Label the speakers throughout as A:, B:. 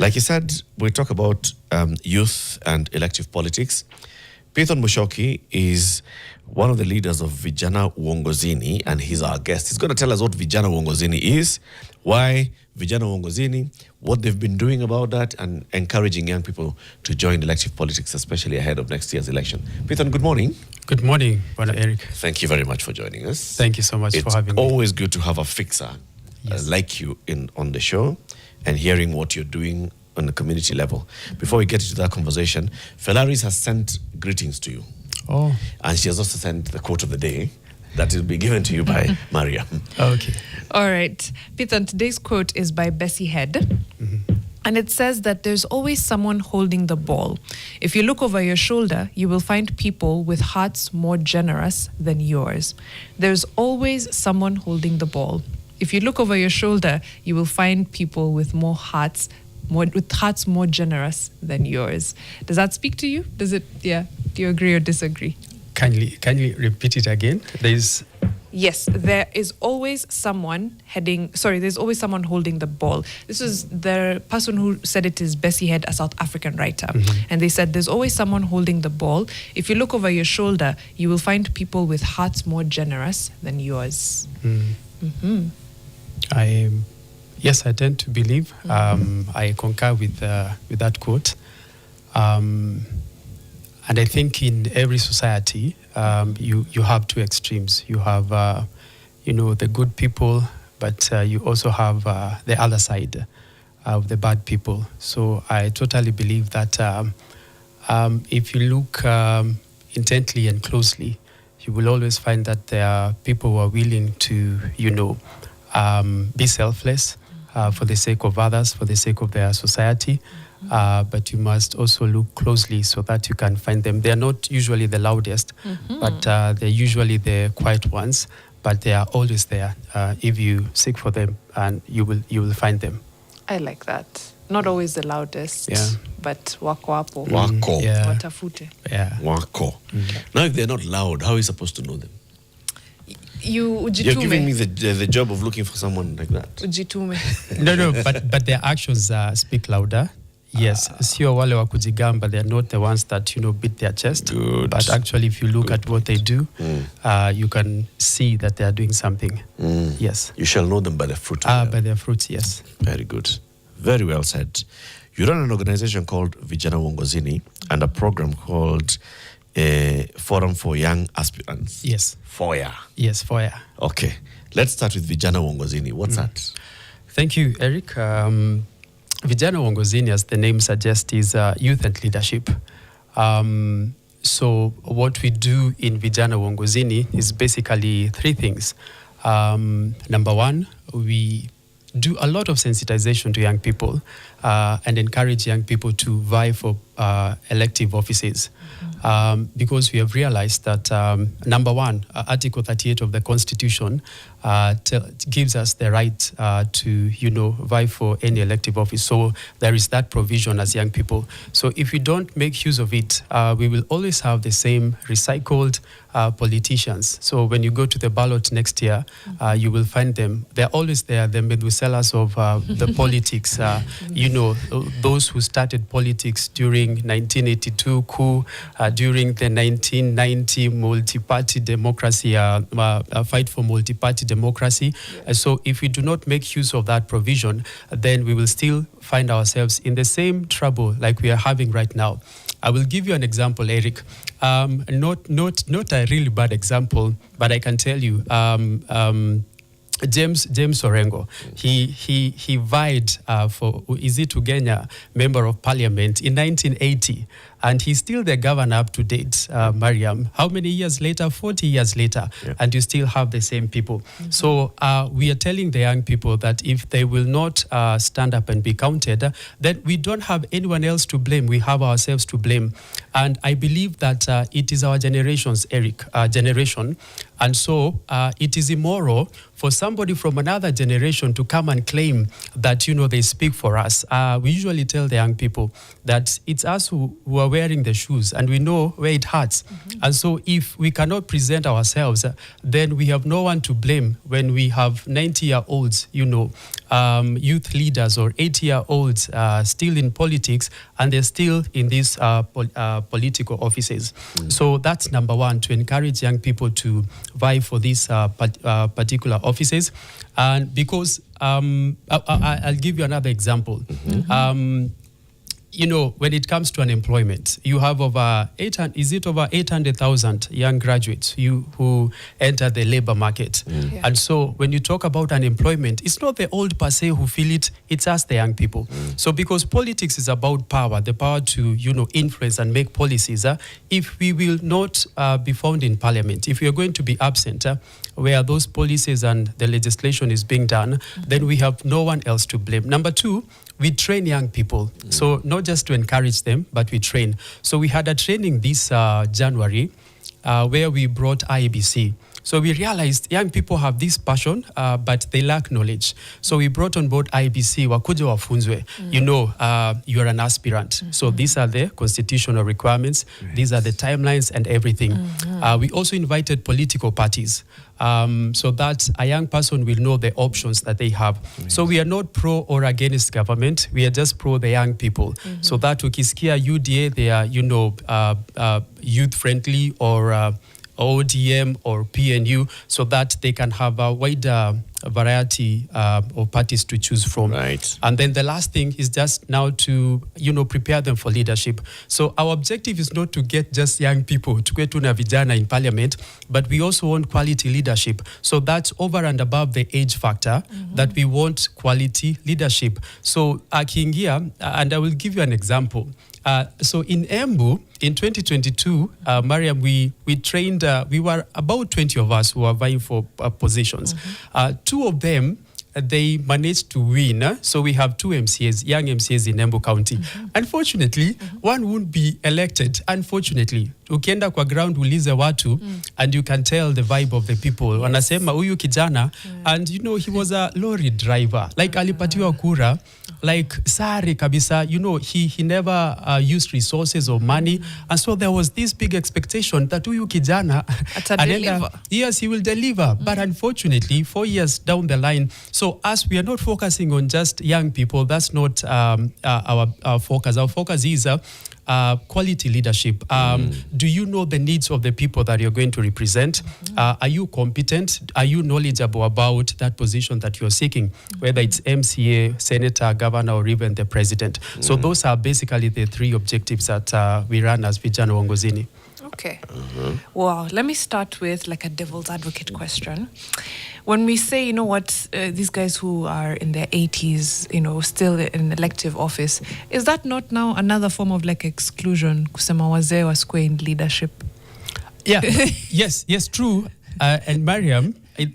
A: Like you said, we talk about youth and elective politics. Pithon Muchoki is one of the leaders of Vijana Uongozini, and he's our guest. He's going to tell us what Vijana Uongozini is, why Vijana Uongozini, what they've been doing about that, and encouraging young people to join elective politics, especially ahead of next year's election. Pithon, good morning.
B: Good morning, Brother Eric.
A: Thank you very much for joining us.
B: Thank you so much for having me.
A: It's always good to have a fixer like you on the show and hearing what you're doing on the community level. Before we get into that conversation, Felaris has sent greetings to you.
B: Oh.
A: And she has also sent the quote of the day that will be given to you by Maria.
B: Okay.
C: All right. Pithon, today's quote is by Bessie Head.
B: Mm-hmm.
C: And it says that there's always someone holding the ball. If you look over your shoulder, you will find people with hearts more generous than yours. There's always someone holding the ball. If you look over your shoulder, you will find people with hearts more generous than yours. Does that speak to you? Does it? Yeah. Do you agree or disagree?
B: Kindly repeat it again.
C: Yes, there is always someone there's always someone holding the ball. This is the person who said it is Bessie Head, a South African writer.
B: Mm-hmm.
C: And they said there's always someone holding the ball. If you look over your shoulder, you will find people with hearts more generous than yours.
B: Mm-hmm. Yes, I tend to believe. I concur with that quote. And I think in every society, you have two extremes. You have, the good people, but you also have the other side of the bad people. So I totally believe that if you look intently and closely, you will always find that there are people who are willing to, be selfless for the sake of others, for the sake of their society. But you must also look closely so that you can find them. They are not usually the loudest, but they're usually the quiet ones. But they are always there. If you seek for them, and you will find them.
C: I like that. Not always the loudest, but wako hapo.
A: Wako.
C: Watafute.
B: Yeah.
A: Wako. Now, if they're not loud, how are you supposed to know them?
C: You're
A: giving me the job of looking for someone like that.
C: Ujitume.
B: No, but their actions speak louder. Yes, sio wale wa kujigamba, they're not the ones that, beat their chest.
A: Good.
B: But actually, if you look at what they do, you can see that they are doing something. Yes.
A: You shall know them by their fruit.
B: By their fruits, yes.
A: Very good. Very well said. You run an organization called Vijana Uongozini and a program called Forum for Young Aspirants.
B: Yes.
A: FOYA.
B: Yes, FOYA.
A: Okay. Let's start with Vijana Uongozini. What's that?
B: Thank you, Eric. Vijana Uongozini, as the name suggests, is youth and leadership. So what we do in Vijana Uongozini is basically three things. Number one, we do a lot of sensitization to young people and encourage young people to vie for elective offices. Because we have realized that, number one, Article 38 of the Constitution gives us the right to, vie for any elective office. So there is that provision as young people. So if we don't make use of it, we will always have the same recycled politicians. So when you go to the ballot next year, you will find them. They're always there, the Methuselahs of the politics. Those who started politics during 1982 coup, during the 1990 multi-party democracy, fight for multi-party democracy. So if we do not make use of that provision, then we will still find ourselves in the same trouble like we are having right now. I will give you an example, Eric. Not a really bad example, but I can tell you, James Orengo, he vied for Tugenya Member of Parliament in 1980, and he's still the governor up to date, Mariam. How many years later? 40 years later, and you still have the same people. So we are telling the young people that if they will not stand up and be counted, then we don't have anyone else to blame. We have ourselves to blame. And I believe that it is our generation's, Eric, generation And so it is immoral for somebody from another generation to come and claim that, they speak for us. We usually tell the young people that it's us who are wearing the shoes, and we know where it hurts. And so if we cannot present ourselves, then we have no one to blame when we have 90-year-olds, youth leaders or 80-year-olds still in politics, and they're still in these political offices. So that's number one, to encourage young people to vie for these particular offices. And because I'll give you another example. When it comes to unemployment, you have over 800,000 young graduates who enter the labor market. And so when you talk about unemployment, it's not the old per se who feel it, it's us, the young people. So because politics is about power, the power to, influence and make policies, if we will not be found in parliament, if we are going to be absent, where those policies and the legislation is being done, then we have no one else to blame. Number two, we train young people. So not just to encourage them, but we train. So we had a training this January where we brought IBC. So we realized young people have this passion, but they lack knowledge. So we brought on board IBC, wakuja wafunzwe. You are an aspirant. So these are the constitutional requirements. Right. These are the timelines and everything. We also invited political parties. So that a young person will know the options that they have. Right. So we are not pro or against government. We are just pro the young people. So that ukisikia UDA, they are, youth friendly or ODM or PNU, so that they can have a wider variety of parties to choose from.
A: Right.
B: And then the last thing is just now to, prepare them for leadership. So our objective is not to get just young people to get na vijana in parliament, but we also want quality leadership. So that's over and above the age factor, that we want quality leadership. So akiingia, and I will give you an example. So in Embu, in 2022, Mariam, we trained, we were about 20 of us who were vying for positions. Two of them, they managed to win. So we have two MCAs, young MCAs in Embu County. Unfortunately, one won't be elected. Unfortunately, ukienda kwa ground ulize watu, and you can tell the vibe of the people. Wanasema huyu kijana, and he was a lorry driver. Like alipatiwa kura, like sare kabisa, he never used resources or money. And so there was this big expectation that huyu kijana, yes, he will deliver. But unfortunately, 4 years down the line, so as we are not focusing on just young people, that's not our focus. Our focus is quality leadership. Do you know the needs of the people that you're going to represent? Are you competent? Are you knowledgeable about that position that you're seeking, whether it's MCA, senator, governor, or even the president? So those are basically the three objectives that we run as Vijana Uongozini.
C: Okay. Wow. Let me start with like a devil's advocate question. When we say, these guys who are in their 80s, still in elective office, is that not now another form of like exclusion? Kusema wazee wasikwe in leadership.
B: Yeah. yes, true. And Mariam,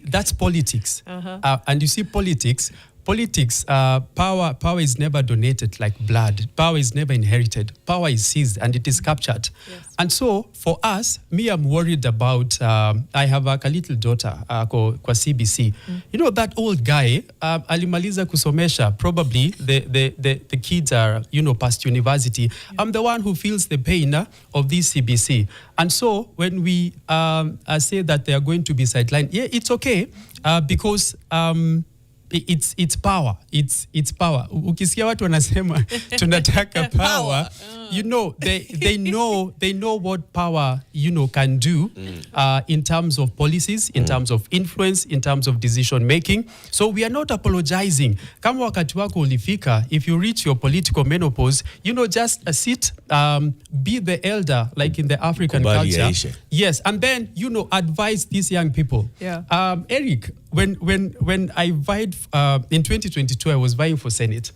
B: that's politics. And you see politics, power is never donated like blood. Power is never inherited. Power is seized and it is captured. Yes. And so for us, I'm worried about, I have a little daughter kwa CBC. That old guy, alimaliza kusomesha, probably the kids are, past university. Yeah. I'm the one who feels the pain of this CBC. And so when we say that they are going to be sidelined, yeah, it's okay because it's power. It's power. Ukisikia watu wanasema tunataka power, they know what power can do in terms of policies, in terms of influence, in terms of decision making. So we are not apologizing. Kama wakati wako ulifika, if you reach your political menopause, just sit, be the elder like in the African culture. Yes, and then advise these young people.
C: Yeah.
B: Eric, when I vied in 2022, I was vying for Senate.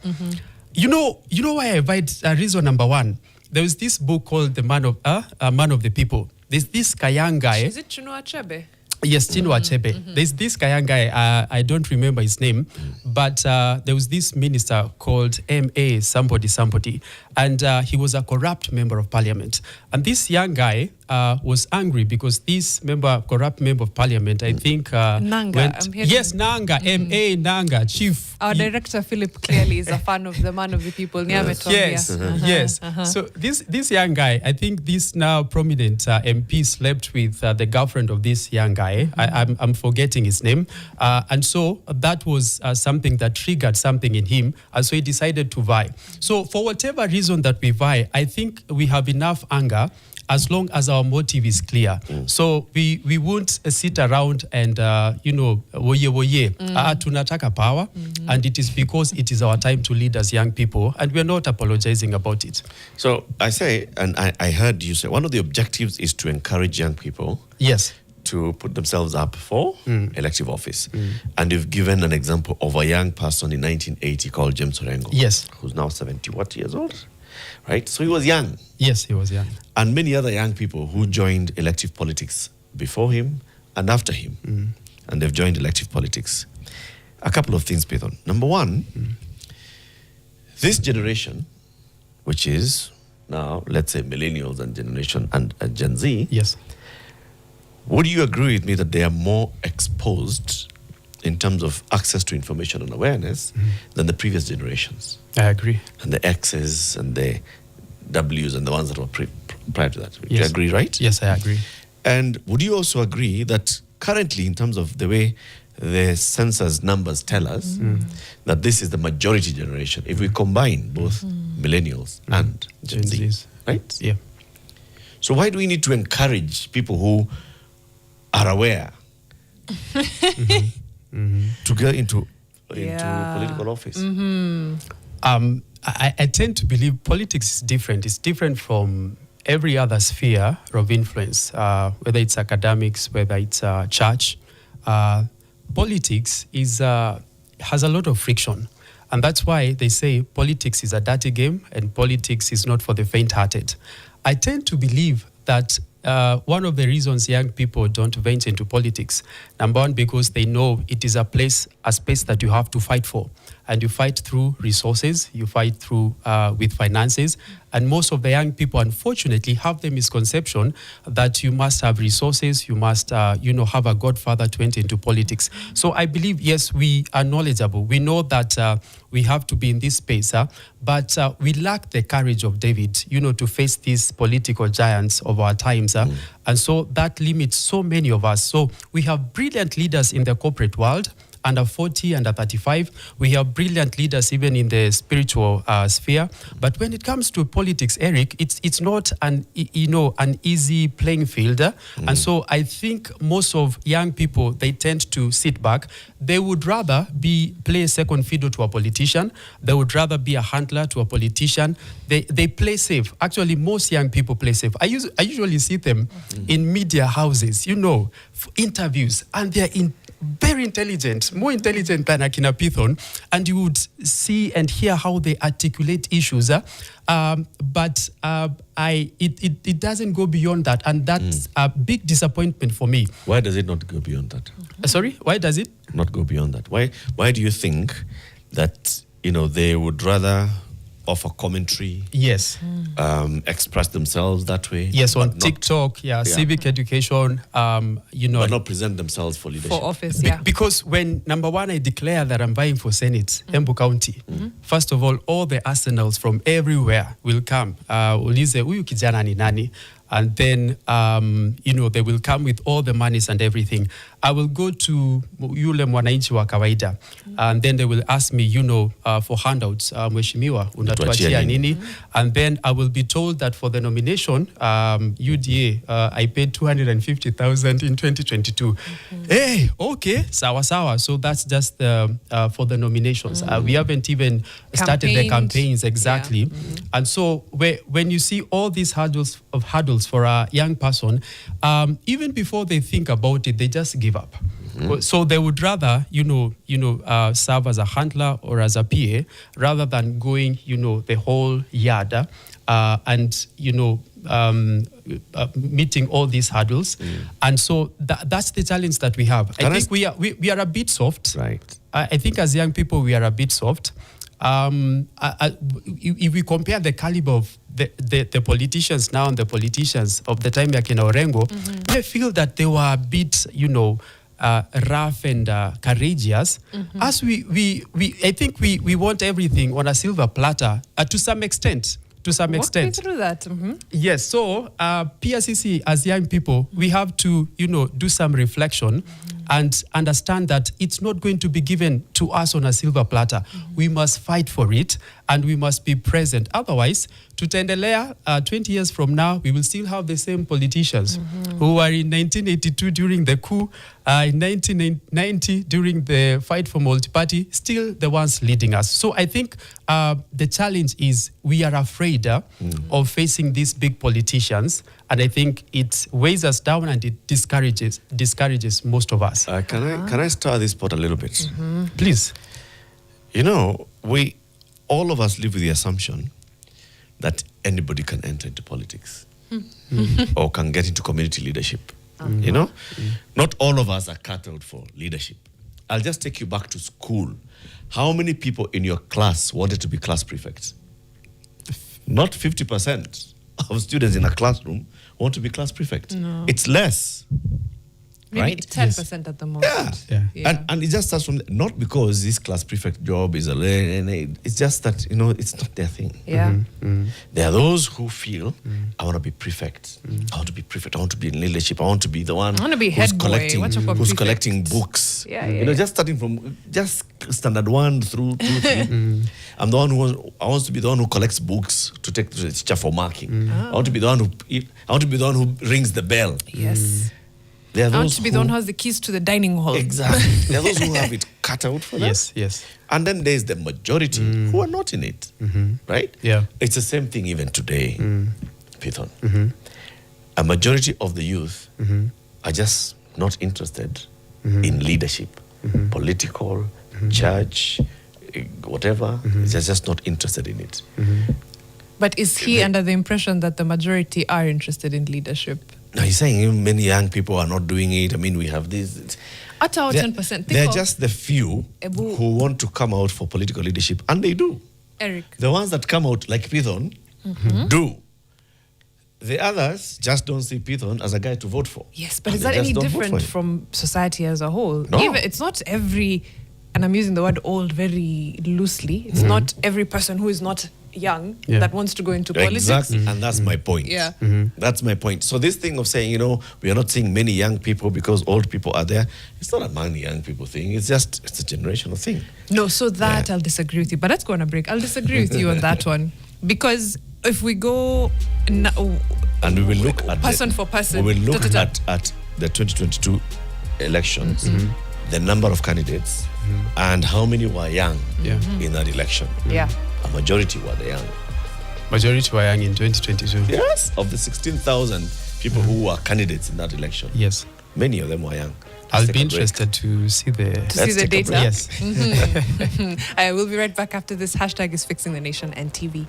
B: You know why I vied? Reason number one, there was this book called The Man of the People. There's this Kayang guy.
C: Is it Chinua Achebe?
B: Yes, Chinua Achebe. There's this Kayang guy, I don't remember his name, but there was this minister called M.A. somebody, and he was a corrupt member of parliament. And this young guy, was angry because this corrupt member of parliament, I think,
C: Nanga, I'm hearing-
B: yes, Nanga, M.A. Nanga, chief.
C: Our director Philip clearly is a fan of the man of the people.
B: Yes, yes. So this young guy, I think this now prominent MP slept with the girlfriend of this young guy. I'm forgetting his name. And so that was something that triggered something in him. And so he decided to vie. So for whatever reason that we vie, I think we have enough anger as long as our motive is clear. So we won't sit around and, woye, tunataka power. And it is because it is our time to lead as young people. And we're not apologizing about it.
A: So I say, and I heard you say, one of the objectives is to encourage young people
B: Yes.
A: to put themselves up for elective office. And you've given an example of a young person in 1980 called James Orengo.
B: Yes.
A: Who's now 70 years old? Right? So he was young.
B: Yes, he was young.
A: And many other young people who joined elective politics before him and after him. And they've joined elective politics. A couple of things, Pithon. Number one, this generation, which is now, let's say, millennials and generation and Gen Z,
B: Yes.
A: would you agree with me that they are more exposed in terms of access to information and awareness than the previous generations?
B: I agree.
A: And the X's and the W's and the ones that were prior to that. Would you
B: Yes.
A: agree, right?
B: Yes, I agree.
A: And would you also agree that currently, in terms of the way the census numbers tell us, that this is the majority generation, if we combine both millennials and Gen Z,
B: Zs.
A: right?
B: Yeah.
A: So why do we need to encourage people who are aware to get into political office?
B: I tend to believe politics is different. It's different from every other sphere of influence, whether it's academics, whether it's church. Politics has a lot of friction. And that's why they say politics is a dirty game and politics is not for the faint-hearted. I tend to believe that one of the reasons young people don't venture into politics, number one, because they know it is a space that you have to fight for. And you fight through resources, you fight through with finances. And most of the young people, unfortunately, have the misconception that you must have resources, you must, have a godfather to enter into politics. So I believe, yes, we are knowledgeable. We know that we have to be in this space, but we lack the courage of David, to face these political giants of our times. And so that limits so many of us. So we have brilliant leaders in the corporate world, under 40, under 35. We have brilliant leaders even in the spiritual sphere. But when it comes to politics, Eric, it's not an easy playing field. And so I think most of young people, they tend to sit back. They would rather play second fiddle to a politician. They would rather be a handler to a politician. They play safe. Actually, most young people play safe. I usually see them in media houses, for interviews, and they're very intelligent, more intelligent than Akina Pithon, and you would see and hear how they articulate issues. But it doesn't go beyond that, and that's a big disappointment for me.
A: Why does it not go beyond that?
B: Sorry, why does it
A: not go beyond that? Why do you think that they would rather offer commentary?
B: Yes.
A: Express themselves that way?
B: Yes, on TikTok, civic education,
A: but not present themselves for leadership.
C: For office,
B: Because when, number one, I declare that I'm vying for Senate, Embu County, first of all the arsenals from everywhere will come. Ulize, huyu kijana ni nani? And then, they will come with all the monies and everything. I will go to yule mwananchi wa kawaida, and then they will ask me, for handouts, mheshimiwa, unatuachia nini? And then I will be told that for the nomination, UDA, I paid 250,000 in 2022. Hey, okay, sawa. So that's just for the nominations. We haven't even started the campaigns, exactly.
C: Yeah.
B: And so when you see all these hurdles for a young person, even before they think about it, they just give up. So they would rather, serve as a handler or as a PA rather than going, the whole yard and, meeting all these hurdles. And so that's the challenge that we have. I think we are a bit soft.
A: Right.
B: I think as young people, we are a bit soft. if we compare the caliber of the politicians now and the politicians of the time like in Orengo, I feel that they were a bit, rough and courageous. As I think we want everything on a silver platter to some extent.
C: Walk me through that.
B: Yes, so PSCC as young people, we have to, do some reflection and understand that it's not going to be given to us on a silver platter. We must fight for it and we must be present. Otherwise, tutaendelea 20 years from now, we will still have the same politicians who were in 1982 during the coup, in 1990 during the fight for multi-party, still the ones leading us. So I think the challenge is we are afraid of facing these big politicians, and I think it weighs us down and it discourages most of us.
A: Can I stir this pot a little bit?
B: Please.
A: All of us live with the assumption that anybody can enter into politics or can get into community leadership. Not all of us are cut out for leadership. I'll just take you back to school. How many people in your class wanted to be class prefects? Not 50% of students in a classroom want to be class prefect.
C: No.
A: It's less.
C: Maybe
A: Right?
C: 10% at the most.
B: Yeah.
A: And it just starts from, not because this class prefect job is it's just that, it's not their thing.
C: Yeah.
A: There are those who feel, I want to be prefect. I want to be prefect. I want to be in leadership. I want to be the one
C: I want to be
A: who's
C: head boy.
A: collecting,
C: What's up with
A: who's
C: prefect?
A: collecting books.
C: Yeah.
A: Just starting from just standard 1 through 2, 3. I'm the one I want to be the one who collects books to take to the teacher for marking. I want to be the one who rings the bell.
C: Yes.
A: There are
C: I want
A: those
C: to be the one who has the keys to the dining hall.
A: Exactly. There are those who have it cut out for them.
B: Yes.
A: And then there's the majority who are not in it. Right?
B: Yeah.
A: It's the same thing even today, Pithon. A majority of the youth are just not interested in leadership, political, church, whatever. They're just not interested in it.
C: But is he under the impression that the majority are interested in leadership?
A: Now, he's saying many young people are not doing it. I mean, we have this.
C: At our 10%.
A: They're just the few
C: Ebu.
A: who want to come out for political leadership, and they do.
C: Eric.
A: The ones that come out like Pithon do. The others just don't see Pithon as a guy to vote for.
C: Yes, but
A: And
C: is
A: they
C: that
A: just
C: any
A: don't vote for
C: different
A: him.
C: from society as a whole?
A: No.
C: Even, it's not every, and I'm using the word old very loosely, it's not every person who is not young that wants to go into politics.
A: Exactly, and that's my point.
C: Yeah.
A: That's my point. So this thing of saying, we are not seeing many young people because old people are there, it's not a many young people thing. It's a generational thing.
C: No, so that I'll disagree with you. But let's go on a break. I'll disagree with you on that one. Because if we go
A: And we will look at
C: person for person.
A: We will look at the 2022 elections, the number of candidates, and how many were young in that election.
C: Yeah.
A: A majority were the young.
B: Majority were young in 2022.
A: Yes, of the 16,000 people who were candidates in that election,
B: Yes.
A: many of them were young.
B: I'll
A: Let's
B: be
A: take a break.
B: interested to see the...
C: See the
A: take a
C: data.
A: break.
B: Yes.
C: I will be right back after this. Hashtag is Fixing the Nation and TV.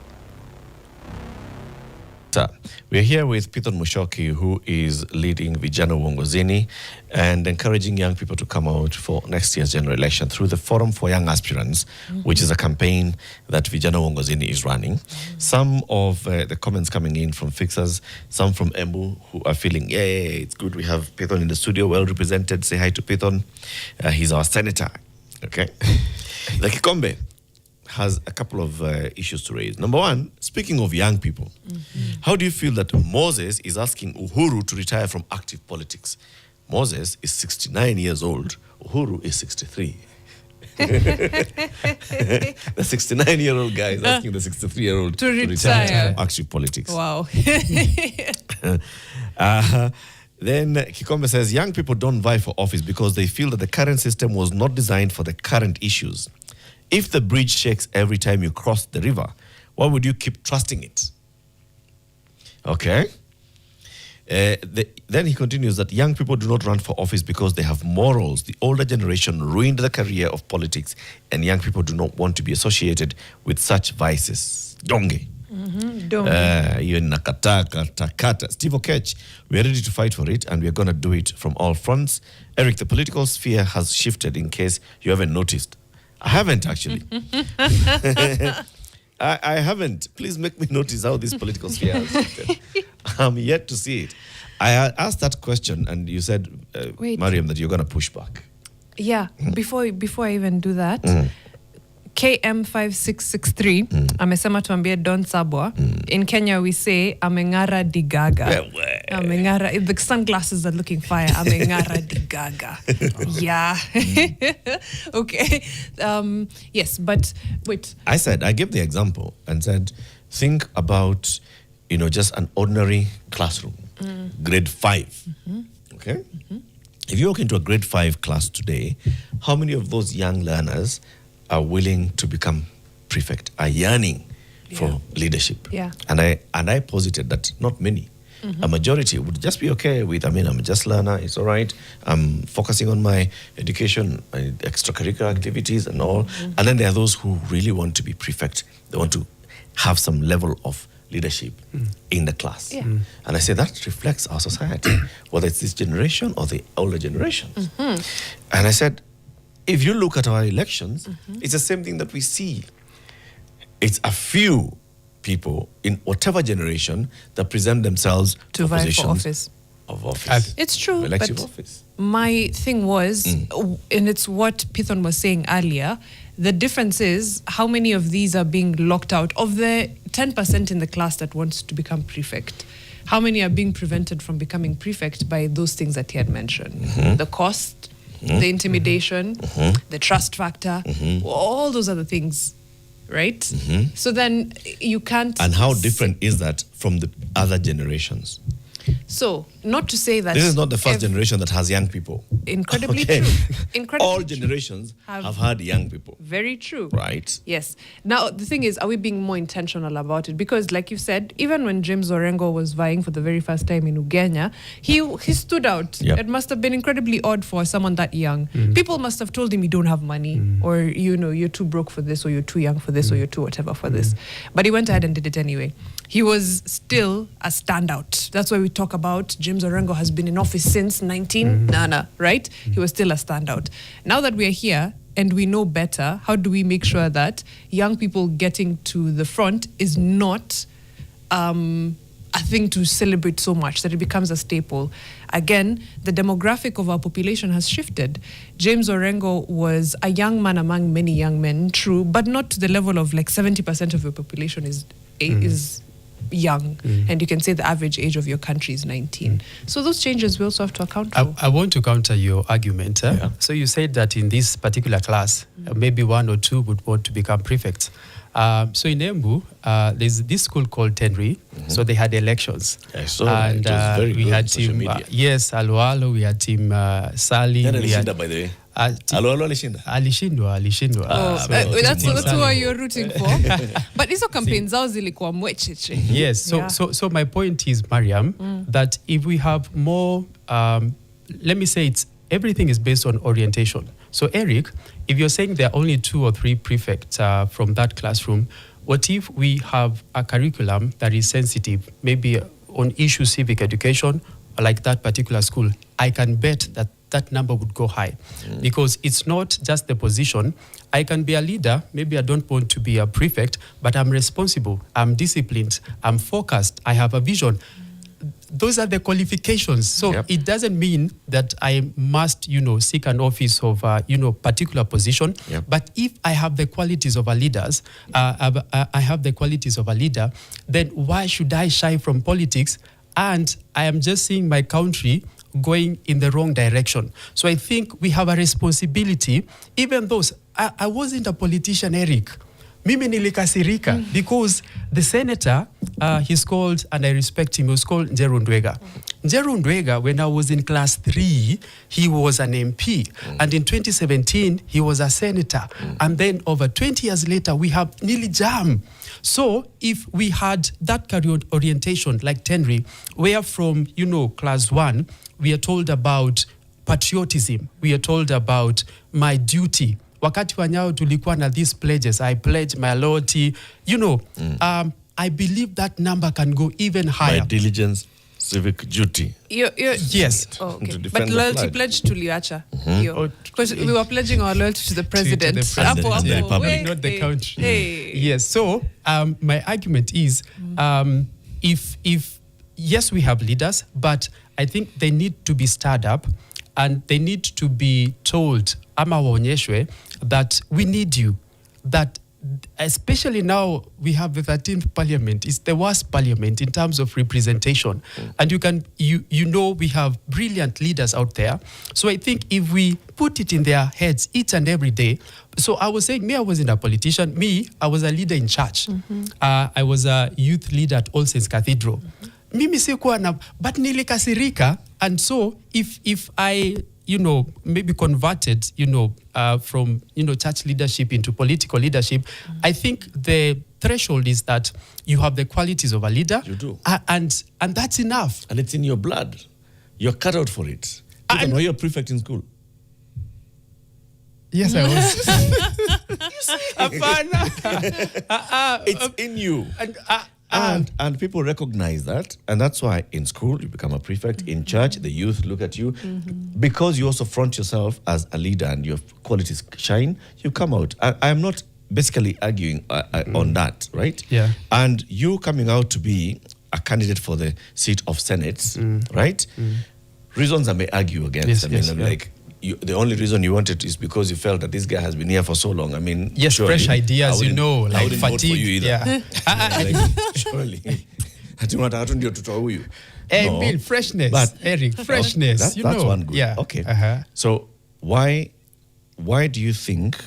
A: We're here with Pithon Muchoki, who is leading Vijana Uongozini and encouraging young people to come out for next year's general election through the Forum for Young Aspirants, which is a campaign that Vijana Uongozini is running. Some of the comments coming in from fixers, some from Embu, who are feeling, it's good we have Pithon in the studio, well represented. Say hi to Pithon. He's our senator. Okay. The Kikombe has a couple of issues to raise. Number one, speaking of young people, how do you feel that Moses is asking Uhuru to retire from active politics? Moses is 69 years old. Uhuru is 63. The 69-year-old guy is asking the 63-year-old
C: To retire.
A: from active politics.
C: Wow.
A: Then Kikombe says, young people don't vie for office because they feel that the current system was not designed for the current issues. If the bridge shakes every time you cross the river, why would you keep trusting it? Okay. Then he continues that young people do not run for office because they have morals. The older generation ruined the career of politics, and young people do not want to be associated with such vices. Donge. Even Nakata. Steve Okech, we are ready to fight for it, and we are going to do it from all fronts. Eric, the political sphere has shifted in case you haven't noticed. I haven't actually. I haven't. Please make me notice how this political sphere has shifted. I'm yet to see it. I asked that question, and you said,
C: Wait.
A: Mariam, that you're going to push back.
C: Yeah, before I even do that, KM5663 amesema tuambie Don Sabwa. In Kenya we say amengara digaga. Amengara, the sunglasses are looking fire. Amengara digaga. Yeah. Okay. Yes, but wait.
A: I gave the example and said, think about, just an ordinary classroom, grade 5. Okay? If you walk into a grade 5 class today, how many of those young learners are willing to become prefect, are yearning for leadership?
C: Yeah.
A: And I posited that not many. A majority would just be okay with, I'm a just learner, it's all right. I'm focusing on my education, my extracurricular activities and all. And then there are those who really want to be prefect. They want to have some level of leadership in the class.
C: Yeah.
A: And I say that reflects our society, whether it's this generation or the older generations. And I said, if you look at our elections, it's the same thing that we see. It's a few people in whatever generation that present themselves
C: To vie for
A: positions
C: office.
A: of office.
C: It's true,
A: Elective
C: but
A: office.
C: my thing was, and it's what Pithon was saying earlier, the difference is how many of these are being locked out. Of the 10% in the class that wants to become prefect, how many are being prevented from becoming prefect by those things that he had mentioned? The cost, the intimidation, the trust factor, all those other things, right? So then you can't...
A: And how different is that from the other generations?
C: So, not to say that...
A: This is not the first generation that has young people.
C: Incredibly
A: Okay.
C: true. Incredibly
A: All
C: true.
A: generations
C: Have-
A: have had young people.
C: Very true.
A: Right.
C: Yes. Now, the thing is, are we being more intentional about it? Because, like you said, even when James Orengo was vying for the very first time in Ugenya, he stood out.
A: Yep.
C: It must have been incredibly odd for someone that young. People must have told him you don't have money, or, you're too broke for this, or you're too young for this, or you're too whatever for this. But he went ahead and did it anyway. He was still a standout. That's why we talk about James Orengo has been in office since 19 right? He was still a standout. Now that we're here and we know better, how do we make sure that young people getting to the front is not a thing to celebrate so much that it becomes a staple? Again, the demographic of our population has shifted. James Orengo was a young man among many young men, true, but not to the level of like 70% of your population is young, and you can say the average age of your country is 19. So those changes we also have to account for.
B: I want to counter your argument.
A: Yeah.
B: So you said that in this particular class, maybe one or two would want to become prefects. So in Embu, there's this school called Tenri. So they had elections.
A: I saw that. It was very
B: we
A: good
B: had
A: on social
B: team,
A: media.
B: yes, Aloalo, we had team Sally.
A: Nani
B: we had,
A: alishinda, by the way?
B: team-
A: Alo alishinda?
B: Alishindwa.
C: That's who are you rooting for. But hizo campaign zao zilikuwa mwecheche.
B: Yes. So,
C: Yeah.
B: so my point is, Mariam, that if we have more, let me say everything is based on orientation. So Eric, if you're saying there are only 2 or 3 prefects from that classroom, what if we have a curriculum that is sensitive, maybe on issue civic education, like that particular school? I can bet that number would go high, because it's not just the position. I can be a leader. Maybe I don't want to be a prefect, but I'm responsible, I'm disciplined, I'm focused, I have a vision. Those are the qualifications. So
A: Yep.
B: it doesn't mean that I must, seek an office of, particular position.
A: Yep.
B: But if I have the qualities of a leader's, I have the qualities of a leader, then why should I shy from politics? And I am just seeing my country going in the wrong direction. So I think we have a responsibility, even those, I wasn't a politician, Eric. Mimi nilikasirika because the senator, he's called, and I respect him, he was called Njeru Ndwega. Njeru Ndwega, when I was in class 3, he was an MP. And in 2017, he was a senator. And then over 20 years later, we have Nili Jam. So if we had that career orientation like Tenri, where from, class 1, we are told about patriotism, we are told about my duty. Wakati wanyao tulikuwa na these pledges, I pledge my loyalty, I believe that number can go even higher.
A: My diligence. civic duty.
C: You're,
B: Yes.
C: Oh, okay.
A: To defend
C: But
A: the
C: loyalty
A: flag.
C: pledge to Liacha.
B: Oh,
C: Because we were pledging our loyalty to the president.
B: To the president,
C: Apo,
A: yeah.
C: apo,
A: Republic.
C: wait,
B: Not the
C: hey,
B: country.
C: Hey.
B: Yes. So my argument is, if yes, we have leaders, but I think they need to be stirred up, and they need to be told, ama waonyeshwe, that we need you. That especially now we have the 13th parliament. It's the worst parliament in terms of representation, and you know we have brilliant leaders out there. So I think if we put it in their heads each and every day. So I was saying, I wasn't a politician. I was a leader in church. I was a youth leader at All Saints Cathedral. Mimi sikuwa na, but nilikasirika, and so if I maybe converted, from, church leadership into political leadership, I think the threshold is that you have the qualities of a leader.
A: You do.
B: And that's enough.
A: And it's in your blood. You're cut out for it. Even were you a prefect in school?
B: Yes, I was.
A: It's in you. And people recognize that. And that's why in school you become a prefect. In church, the youth look at you. Because you also front yourself as a leader and your qualities shine, you come out. I am not basically arguing on that, right?
B: Yeah.
A: And you coming out to be a candidate for the seat of Senate, right? Reasons I may argue against.
B: Yes,
A: the only reason you want it is because you felt that this guy has been here for so long. I mean,
B: yes,
A: surely,
B: fresh ideas,
A: I
B: like
A: wouldn't vote for
B: fatigue.
A: you either.
B: Yeah.
A: Surely. Ndio tutoa huyu.
B: Bill, freshness.
A: But-
B: Eric, freshness.
A: That's one good.
B: Yeah.
A: Okay.
B: Uh-huh.
A: So why do you think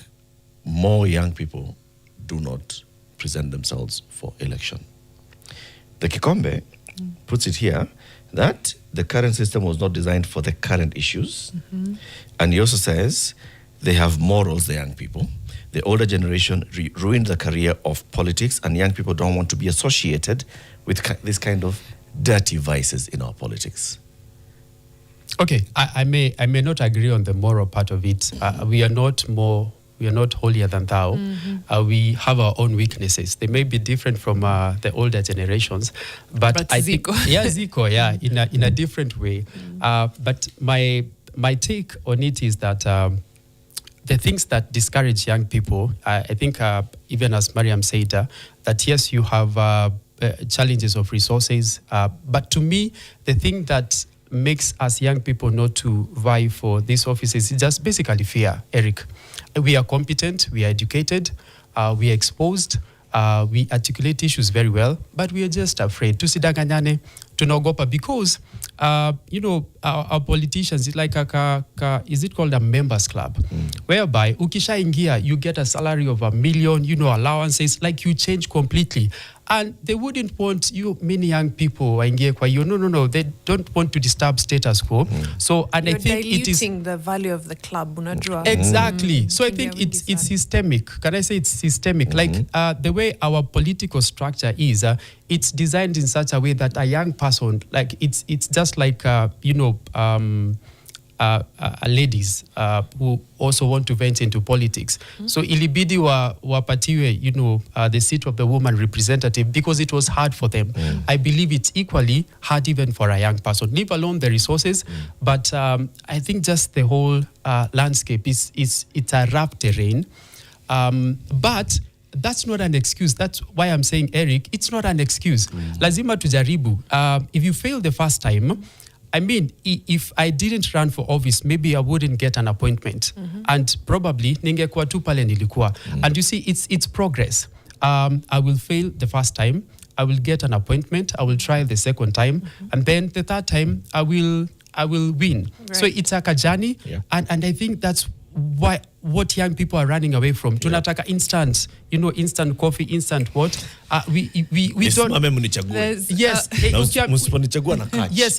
A: more young people do not present themselves for election? The Kikombe puts it here that the current system was not designed for the current issues. And he also says they have morals, the young people. The older generation ruined the career of politics, and young people don't want to be associated with this kind of dirty vices in our politics.
B: Okay, I may not agree on the moral part of it. We are not holier than thou. We have our own weaknesses. They may be different from the older generations, but I think Zico, in a different way. But my take on it is that the things that discourage young people, I think even as Mariam said, that yes, you have challenges of resources, but to me, the thing that makes us young people not to vie for these offices is just basically fear, Eric. We are competent, we are educated, we are exposed, we articulate issues very well, but we are just afraid. Tusidanganyane, tunaogopa, because our politicians, it's like is it called a members club, whereby ukishaingia you get a salary of $1 million, allowances, like you change completely. And they wouldn't want many young people waingie kwa hiyo. No, they don't want to disturb status quo. So, and
C: You're
B: I think it is
C: diluting the value of the club, unajua.
B: exactly. So I think it's systemic. Can I say it's systemic? Like the way our political structure is, it's designed in such a way that a young person, like it's just like ladies who also want to venture into politics. So ilibidi wapatiwe, the seat of the woman representative because it was hard for them. I believe it's equally hard even for a young person, leave alone the resources. But I think just the whole landscape it's a rough terrain. But that's not an excuse. That's why I'm saying, Eric, it's not an excuse. Lazima tujaribu. If you fail the first time, I mean, if I didn't run for office, maybe I wouldn't get an appointment. And probably ningekuwa tu pale nilikuwa. And you see, it's progress. I will fail the first time. I will get an appointment. I will try the second time. And then the third time, I will win. Right. So it's like a journey. Yeah. And I think that's what young people are running away from. Tunataka instant, instant coffee, instant what? We don't. Yes. Yes.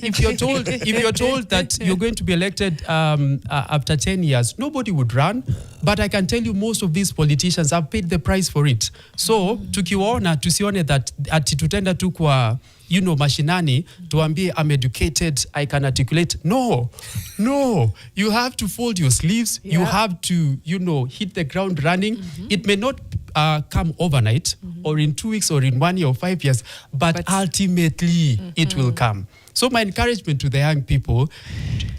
B: If you're told that you're going to be elected after 10 years, nobody would run. But I can tell you, most of these politicians have paid the price for it. So tukiwaona tusione that ati tutenda tu kwa mashinani tuambie I'm educated, I can articulate. No, you have to fold your sleeves. Yeah. You have to, hit the ground running. It may not come overnight or in 2 weeks or in 1 year or 5 years, but ultimately it will come. So my encouragement to the young people,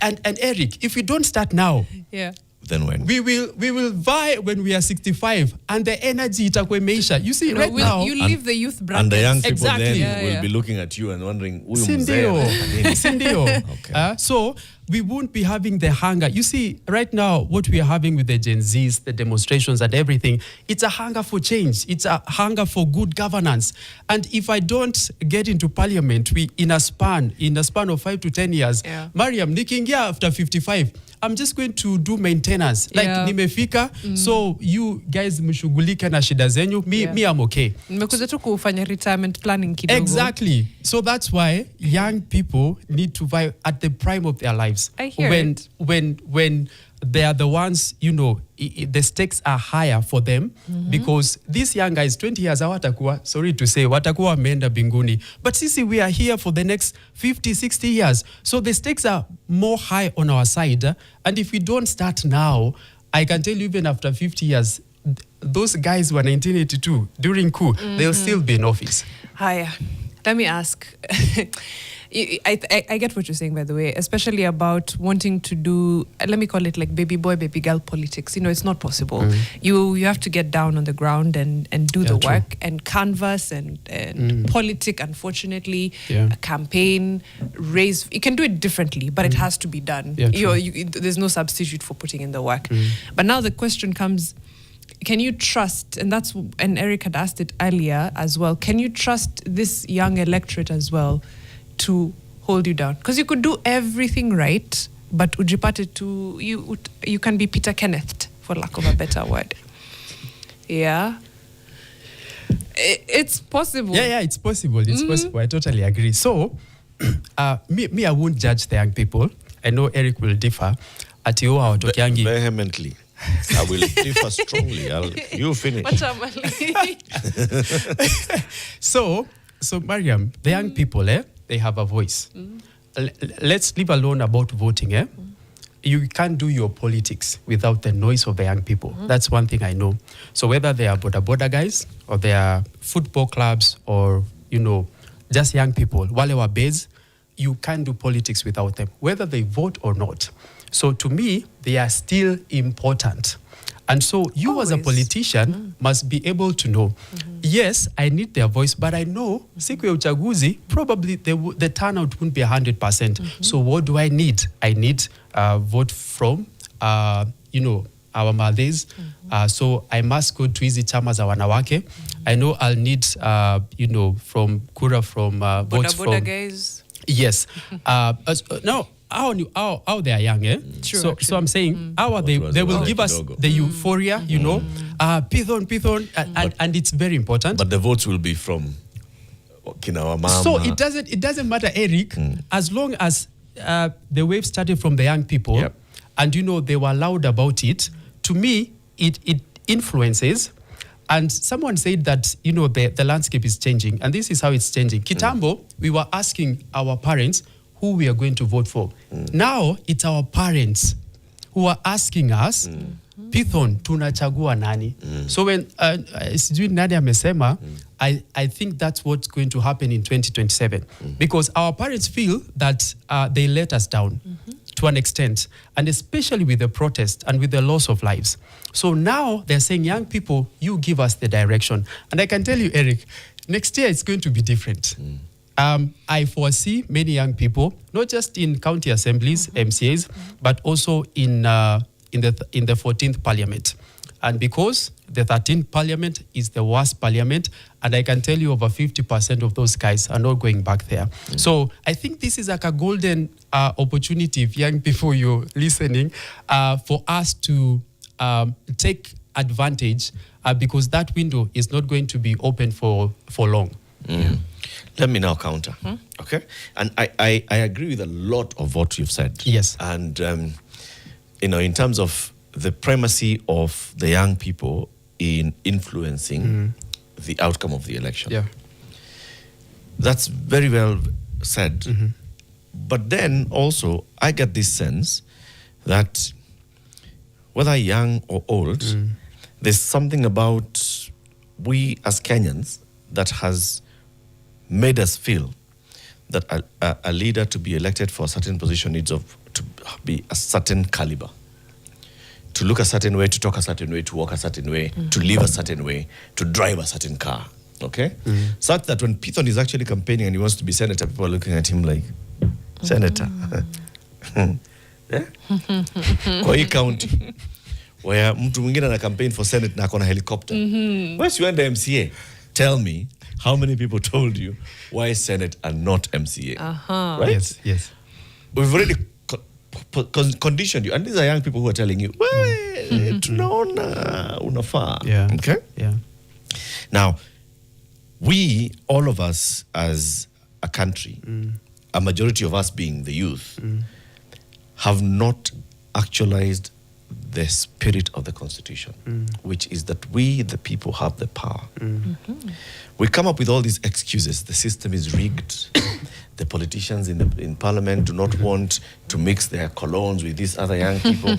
B: and Eric, if we don't start now,
C: Yeah.
A: Then when?
B: we will vie when we are 65 and the energy itakuwa imeisha. You see,
C: You know,
B: right now,
C: you leave the youth bracket.
A: And the young people
B: Exactly.
A: then
C: Yeah,
A: will
C: yeah.
A: be looking at you and wondering, "Huyu mzee
B: Sindio.
A: anafanya nini?"
B: Sindio.
A: Okay.
B: So we won't be having the hunger. You see, right now, what we are having with the Gen Zs, the demonstrations and everything, it's a hunger for change. It's a hunger for good governance. And if I don't get into parliament, in a span of 5 to 10 years,
C: Yeah.
B: Mariam, nikiingia after 55, I'm just going to do maintenance. Like,
C: Yeah.
B: nimefika, so you guys mshughulike na shida zenyu. Me, I'm okay.
C: Nimekuja tu kufanya retirement planning kidogo.
B: Exactly. So that's why young people need to vie at the prime of their lives.
C: I hear it.
B: When they are the ones, the stakes are higher for them because these young guys, 20 years hawatakuwa, sorry to say, watakuwa wameenda binguni. But sisi, we are here for the next 50, 60 years. So the stakes are more high on our side. And if we don't start now, I can tell you even after 50 years, those guys were 1982 during coup, they'll still be in office.
C: Haya. Let me ask. I get what you're saying, by the way, especially about wanting to do, let me call it like baby boy, baby girl politics. It's not possible. You have to get down on the ground and do the
B: true.
C: work and canvas and politic, unfortunately,
B: Yeah.
C: a campaign, raise. You can do it differently, but it has to be done.
B: Yeah, true.
C: There's no substitute for putting in the work. But now the question comes, can you trust, and Eric had asked it earlier as well, can you trust this young electorate as well to hold you down? Because you could do everything right, but ujipate to, you can be Peter Kenneth, for lack of a better word. Yeah. It's possible.
B: Yeah, it's possible. It's possible. I totally agree. So, me, I won't judge the young people. I know Eric will differ. Ati huwa hawatokeangi.
A: Vehemently. I will differ strongly. You finish.
B: So Mariam, the young people, they have a voice. Let's leave alone about voting. You can't do your politics without the noise of the young people. That's one thing I know. So whether they are border guys or they are football clubs or, just young people, wale wa base, you can't do politics without them, whether they vote or not. So to me, they are still important. And so you as a politician must be able to know, yes, I need their voice, but I know siku ya uchaguzi, probably the turnout won't be 100%. So what do I need? I need vote from, our mothers. So I must go to hizi chama za wanawake. I know I'll need, from kura from votes from...
C: guys.
B: Yes. No. How they are young,
C: True,
B: so I'm saying, they will give us the euphoria, Pithon, and it's very important.
A: But the votes will be from Kina Mama.
B: So it doesn't matter, Eric, as long as the wave started from the young people, and they were loud about it. To me, it influences. And someone said that, the landscape is changing, and this is how it's changing. Kitambo, we were asking our parents who we are going to vote for. Now, it's our parents who are asking us, Pithon, tunachagua nani? So when sijui nani amesema, I think that's what's going to happen in 2027. Because our parents feel that they let us down to an extent, and especially with the protest and with the loss of lives. So now they're saying, young people, you give us the direction. And I can tell you, Eric, next year it's going to be different. I foresee many young people, not just in county assemblies, MCAs, but also in the 14th Parliament. And because the 13th Parliament is the worst Parliament, and I can tell you over 50% of those guys are not going back there. So I think this is like a golden opportunity, if young people you're listening, for us to take advantage because that window is not going to be open for long.
A: Let me now counter. Okay? And I agree with a lot of what you've said.
B: Yes.
A: And, in terms of the primacy of the young people in influencing the outcome of the election.
B: Yeah.
A: That's very well said. But then also, I get this sense that whether young or old, there's something about we as Kenyans that has made us feel that a leader to be elected for a certain position needs to be a certain caliber, to look a certain way, to talk a certain way, to walk a certain way, to live a certain way, to drive a certain car. Okay? Such that when Pithon is actually campaigning and he wants to be senator, people are looking at him like, senator. Yeah? Kwa hii county, where mtu mwingine ana campaign for senate na akona helicopter. Once you enter MCA, tell me how many people told you why senate and not MCA? Right?
B: Yes.
A: We've already conditioned you, and these are young people who are telling you, tunaona unafaa.
B: Yeah.
A: Okay?
B: Yeah.
A: Now, we, all of us as a country, a majority of us being the youth, have not actualized the spirit of the Constitution, which is that we, the people, have the power. We come up with all these excuses. The system is rigged. The politicians in parliament do not want to mix their colognes with these other young people.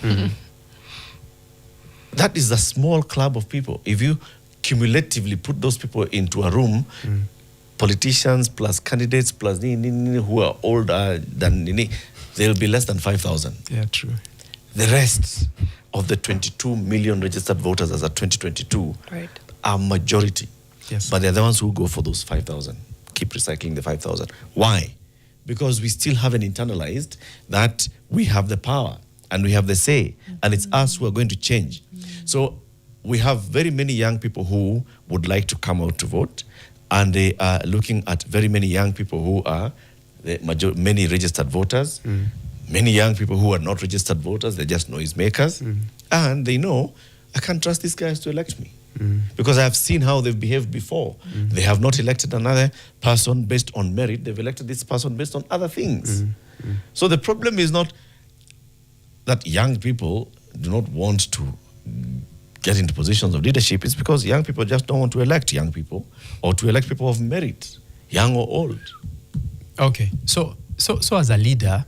A: That is a small club of people. If you cumulatively put those people into a room, politicians plus candidates plus who are older than there will be less than 5,000.
B: Yeah, true.
A: The rest of the 22 million registered voters as of 2022 are majority.
B: Yes.
A: But they're the ones who go for those 5,000. Keep recycling the 5,000. Why? Because we still haven't internalized that we have the power and we have the say, and it's us who are going to change. So we have very many young people who would like to come out to vote, and they are looking at very many young people who are many registered voters, many young people who are not registered voters, they're just noisemakers, and they know, I can't trust these guys to elect me. Because I have seen how they've behaved before. They have not elected another person based on merit. They've elected this person based on other things. So the problem is not that young people do not want to get into positions of leadership. It's because young people just don't want to elect young people or to elect people of merit, young or old.
B: Okay. So as a leader,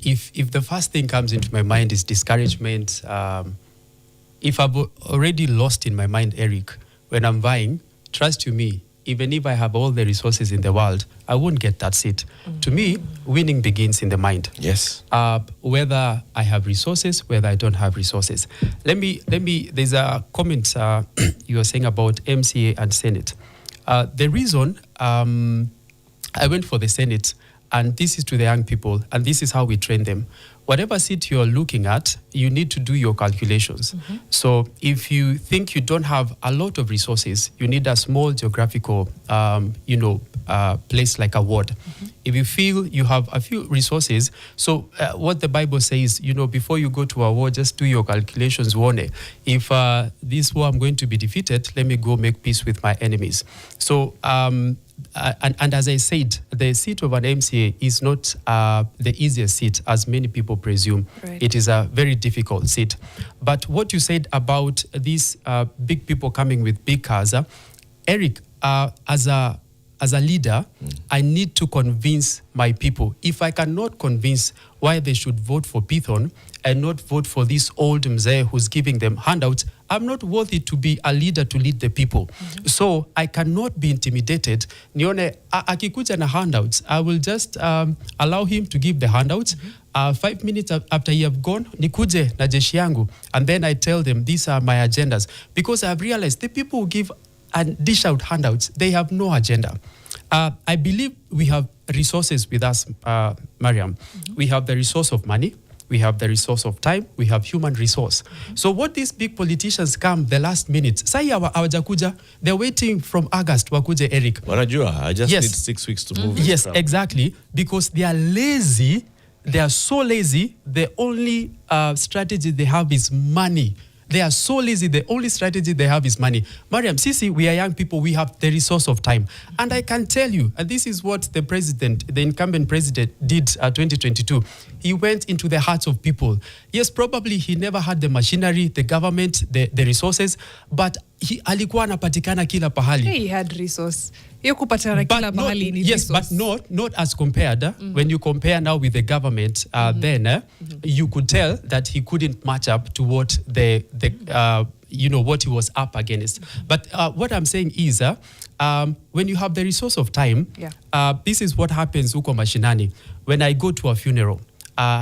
B: if the first thing comes into my mind is discouragement, if I've already lost in my mind, Eric, when I'm vying, trust you me, even if I have all the resources in the world, I won't get that seat. To me, winning begins in the mind.
A: Yes.
B: Whether I have resources, whether I don't have resources. Let me. There's a comment you were saying about MCA and Senate. The reason I went for the Senate, and this is to the young people, and this is how we train them. Whatever seat you're looking at, you need to do your calculations. So if you think you don't have a lot of resources, you need a small geographical, place like a ward. If you feel you have a few resources, so what the Bible says, before you go to a war, just do your calculations. If this war I'm going to be defeated, let me go make peace with my enemies. So, and as I said, the seat of an MCA is not the easiest seat, as many people presume.
C: Right.
B: It is a very difficult seat. But what you said about these big people coming with big cars, Eric, as a leader, I need to convince my people. If I cannot convince why they should vote for Pithon and not vote for this old mzee who's giving them handouts, I'm not worthy to be a leader to lead the people. So I cannot be intimidated. Nione, akikuja na handouts, I will just allow him to give the handouts. 5 minutes after he have gone, nikuje na jeshi yangu. And then I tell them, these are my agendas. Because I've realized the people who give and dish out handouts, they have no agenda. I believe we have resources with us, Mariam. We have the resource of money. We have the resource of time. We have human resource. So what these big politicians come the last minute, say hawajakuja, they're waiting from August wakuje, Eric.
A: Wanajua, I just
B: Yes.
A: need 6 weeks to move.
B: Yes, exactly. Because they are lazy. They are so lazy. The only strategy they have is money. They are so lazy. The only strategy they have is money. Mariam, Sisi, we are young people. We have the resource of time. And I can tell you, and this is what the incumbent president did 2022. He went into the hearts of people. Yes, probably he never had the machinery, the government, the resources, but he alikuwa anapatikana kila pahali.
C: He had resource. Hiyo kupatana kila pahali ni
B: yes,
C: resource.
B: but not as compared. When you compare now with the government, then you could tell that he couldn't match up to what the what he was up against. But what I'm saying is, when you have the resource of time, this is what happens huko mashinani. When I go to a funeral,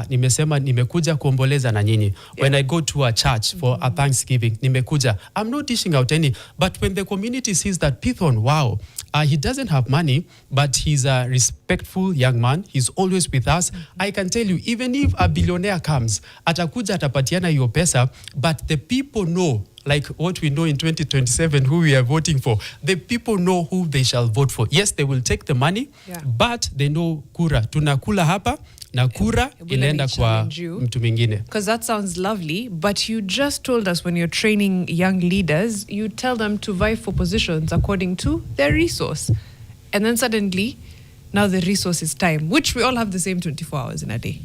B: nimesema nimekuja kuomboleza na nyinyi. When I go to a church for a Thanksgiving, nimekuja. I'm not dishing out any. But when the community sees that Pithon, wow, he doesn't have money, but he's a respectful young man. He's always with us. I can tell you, even if a billionaire comes, atakuja atapatiana hiyo pesa, but the people know, like what we know in 2027, who we are voting for. The people know who they shall vote for. Yes, they will take the money, but they know kura. Tunakula hapa, na kura inaenda kwa mtu mwingine.
C: Because that sounds lovely, but you just told us when you're training young leaders, you tell them to vie for positions according to their resource. And then suddenly, now the resource is time, which we all have the same 24 hours in a day.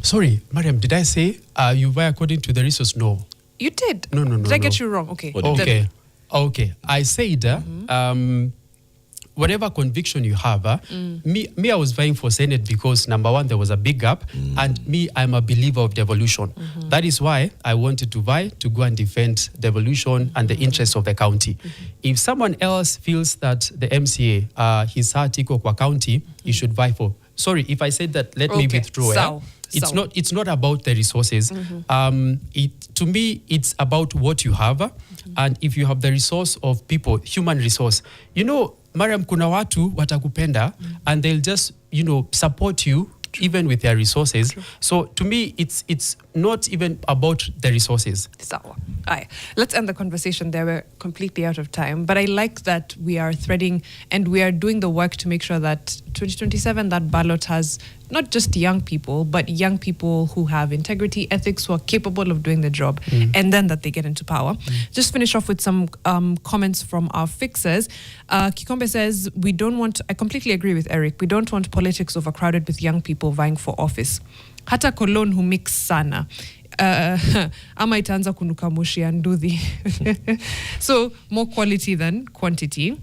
B: Sorry, Mariam, did I say you vie according to the resoce? No.
C: You did?
B: No.
C: Did I get you wrong? Okay.
B: Okay. I said, whatever conviction you have, me, I was vying for Senate because, number one, there was a big gap, and me, I'm a believer of devolution. That is why I wanted to vie to go and defend devolution and the interests of the county. If someone else feels that the MCA, his heart equal kwa county, he should vie for. Sorry, if I said that, let me withdraw. It's not about the resources. To me, it's about what you have. And if you have the resource of people, human resource, Mariam, kuna watu watakupenda and they'll just, support you even with their resources. So to me, it's not even about the resources.
C: Let's end the conversation there. We're completely out of time. But I like that we are threading and we are doing the work to make sure that 2027, that ballot has not just young people, but young people who have integrity, ethics, who are capable of doing the job, and then that they get into power. Just finish off with some comments from our fixers. Kikombe says, I completely agree with Eric, we don't want politics overcrowded with young people vying for office. Hata Cologne who mix sana. Ama itaanza kunuka moshi ya nduthi. So more quality than quantity.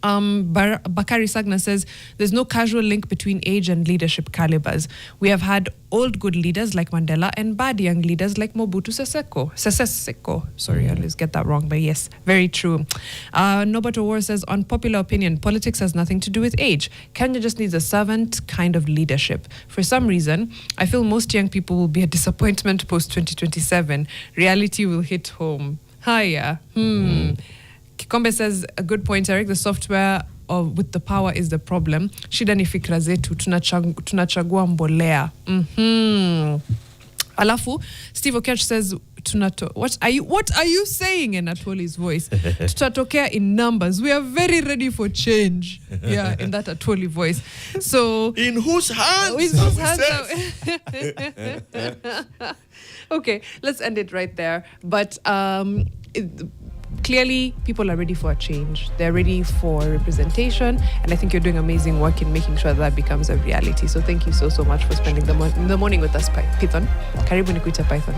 C: Bakari Sagna says, there's no casual link between age and leadership calibers. We have had old good leaders like Mandela and bad young leaders like Mobutu Sese Seko. Sorry, I always get that wrong, but yes, very true. Nobato War says, on popular opinion, politics has nothing to do with age. Kenya just needs a servant kind of leadership. For some reason, I feel most young people will be a disappointment post-2027. Reality will hit home. Hiya. Kikombe says, a good point, Eric. The software with the power is the problem. Shida ni fikra zetu. Tunachagua mbolea. Alafu, Steve Okech says, what are you saying in Atwoli's voice? Tutatokea in numbers. We are very ready for change. Yeah, in that Atwoli voice. So
A: in whose hands?
C: Okay, let's end it right there. But clearly, people are ready for a change. They're ready for representation. And I think you're doing amazing work in making sure that becomes a reality. So thank you so much for spending the morning with us, Pithon. Karibu nikuita Python.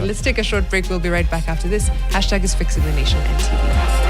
C: Let's take a short break. We'll be right back after this. #is Fixing the Nation NTV.